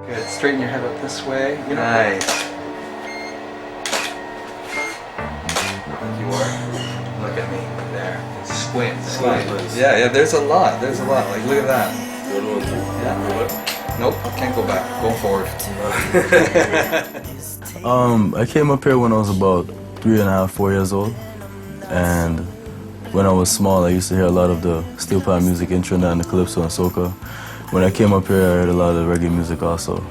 Good. Straighten your head up this way. You know, Nice. You are. Look at me there. Squint. Yeah. There's a lot. Like, look at that. Good one, too. Yeah. Nope. Can't go back. Going forward. I came up here when I was about 3.5, 4 years old, and when I was small, I used to hear a lot of the steel pan music in Trinidad and the calypso and soca. When I came up here, I heard a lot of reggae music also.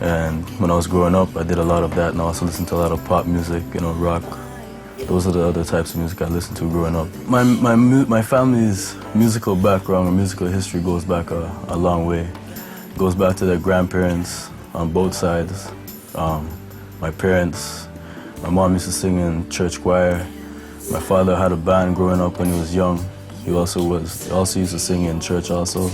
And when I was growing up, I did a lot of that, and I also listened to a lot of pop music, you know, rock. Those are the other types of music I listened to growing up. My family's musical background or musical history goes back a long way. It goes back to their grandparents on both sides. My parents, my mom used to sing in church choir. My father had a band growing up when he was young. He also used to sing in church also.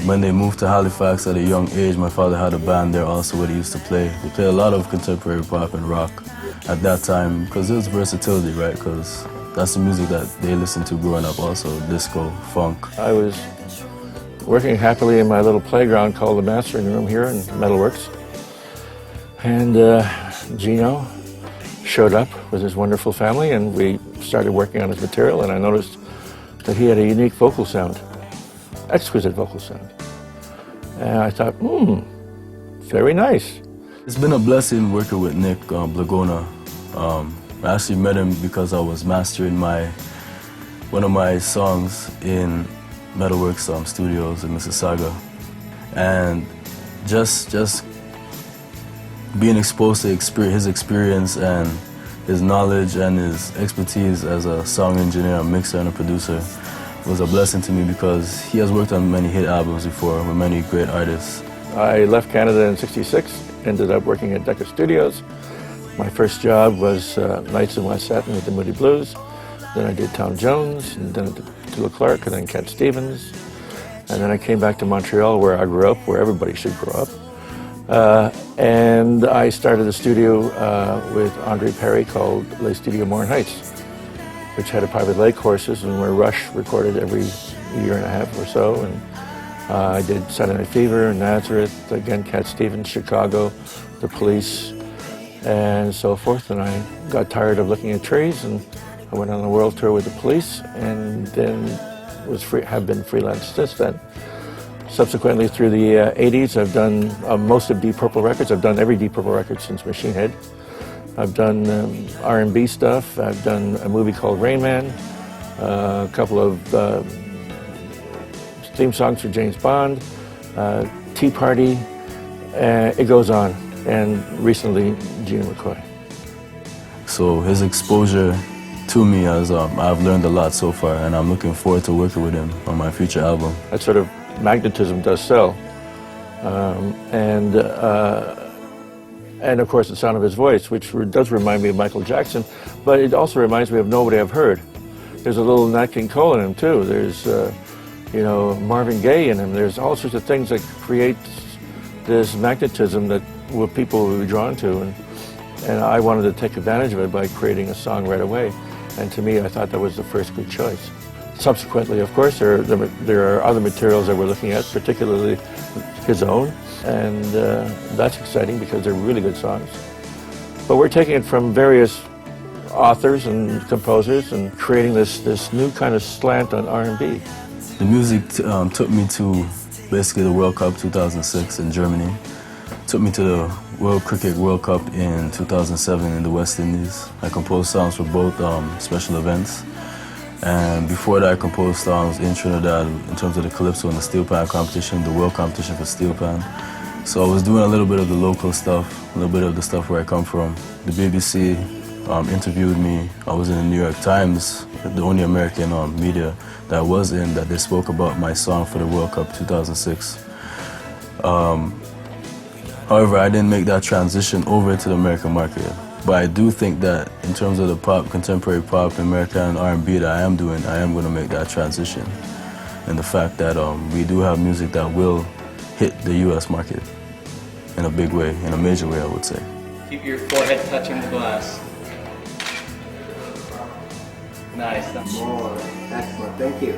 When they moved to Halifax at a young age, my father had a band there also where he used to play. They played a lot of contemporary pop and rock at that time because it was versatility, right? Because that's the music that they listened to growing up also, disco, funk. I was working happily in my little playground called the Mastering Room here in Metalworks. And Gino showed up with his wonderful family, and we started working on his material, and I noticed that he had a unique vocal sound, exquisite vocal sound. And I thought, very nice. It's been a blessing working with Nick Blagona. I actually met him because I was mastering one of my songs in Metalworks Studios in Mississauga. And just being exposed to his experience and his knowledge and his expertise as a song engineer, a mixer, and a producer was a blessing to me because he has worked on many hit albums before with many great artists. I left Canada in '66, ended up working at Decca Studios. My first job was Nights in West Satin with the Moody Blues. Then I did Tom Jones, and then I did Tula Clark, and then Cat Stevens. And then I came back to Montreal, where I grew up, where everybody should grow up. And I started a studio with Andre Perry called Les Studios Morin Heights, which had a private lake courses and where Rush recorded every year and a half or so. And I did Saturday Night Fever, Nazareth, again Cat Stevens, Chicago, The Police, and so forth. And I got tired of looking at trees, and I went on a world tour with The Police, and then have been freelance since then. Subsequently, through the 80s, I've done most of Deep Purple records. I've done every Deep Purple record since Machine Head. I've done R&B stuff. I've done a movie called Rain Man, a couple of theme songs for James Bond, Tea Party, it goes on, and recently Gino McKoy. So his exposure to me I've learned a lot so far, and I'm looking forward to working with him on my future album. That sort of magnetism does sell, and of course the sound of his voice, which does remind me of Michael Jackson, but it also reminds me of nobody I've heard. There's a little Nat King Cole in him too. There's Marvin Gaye in him. There's all sorts of things that create this magnetism that people will be drawn to, and I wanted to take advantage of it by creating a song right away. And to me, I thought that was the first good choice. Subsequently, of course, there are other materials that we're looking at, particularly his own, and that's exciting because they're really good songs. But we're taking it from various authors and composers and creating this new kind of slant on R&B. The music took me to basically the World Cup 2006 in Germany. Took me to the World Cricket World Cup in 2007 in the West Indies. I composed songs for both special events. And before that, I composed songs in Trinidad in terms of the calypso and the steel pan competition, the world competition for steel pan. So I was doing a little bit of the local stuff, a little bit of the stuff where I come from. The BBC interviewed me. I was in the New York Times, the only American media that I was in, that they spoke about my song for the World Cup 2006. However, I didn't make that transition over to the American market. But I do think that in terms of the pop, contemporary pop, American R&B that I am doing, I am going to make that transition. And the fact that we do have music that will hit the U.S. market in a big way, in a major way, I would say. Keep your forehead touching the glass. Nice. More. Excellent. Thank you.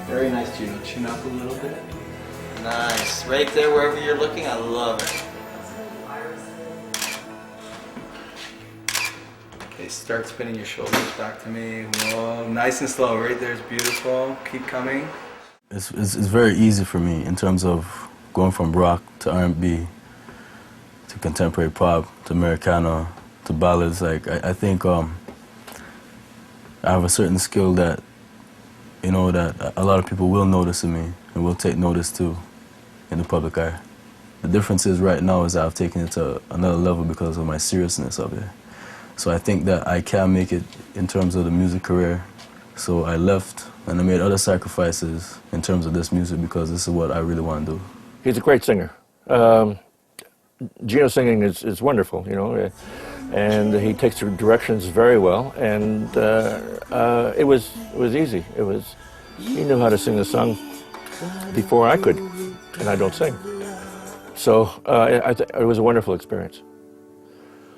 Very nice, Gino. Chin up a little bit. Nice. Right there, wherever you're looking, I love it. Okay, start spinning your shoulders back to me. Whoa, nice and slow. Right there is beautiful. Keep coming. It's very easy for me in terms of going from rock to R&B to contemporary pop to Americana to ballads. Like I think I have a certain skill that, you know, that a lot of people will notice in me and will take notice to in the public eye. The difference is right now is that I've taken it to another level because of my seriousness of it. So I think that I can make it in terms of the music career. So I left and I made other sacrifices in terms of this music because this is what I really want to do. He's a great singer. Gino's singing is wonderful, you know, and he takes the directions very well. And it was easy. He knew how to sing the song before I could, and I don't sing. So it was a wonderful experience.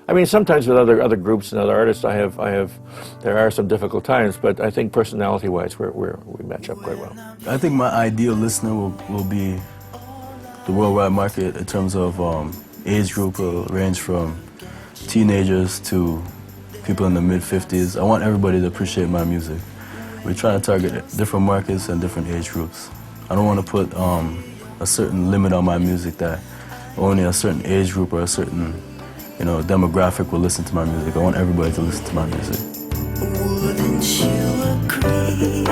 I mean, sometimes with other groups and other artists, there are some difficult times, but I think personality-wise, we match up quite well. I think my ideal listener will be the worldwide market in terms of age group will range from teenagers to people in the mid-50s. I want everybody to appreciate my music. We're trying to target different markets and different age groups. I don't want to put a certain limit on my music that only a certain age group or a certain, you know, demographic will listen to my music. I want everybody to listen to my music. Wouldn't you agree,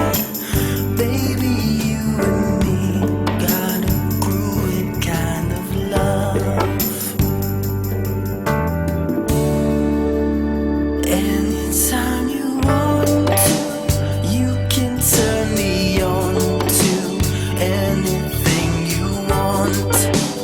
baby, you and me got a groovy kind of love. Anytime you want to, you can turn me on to anything you want.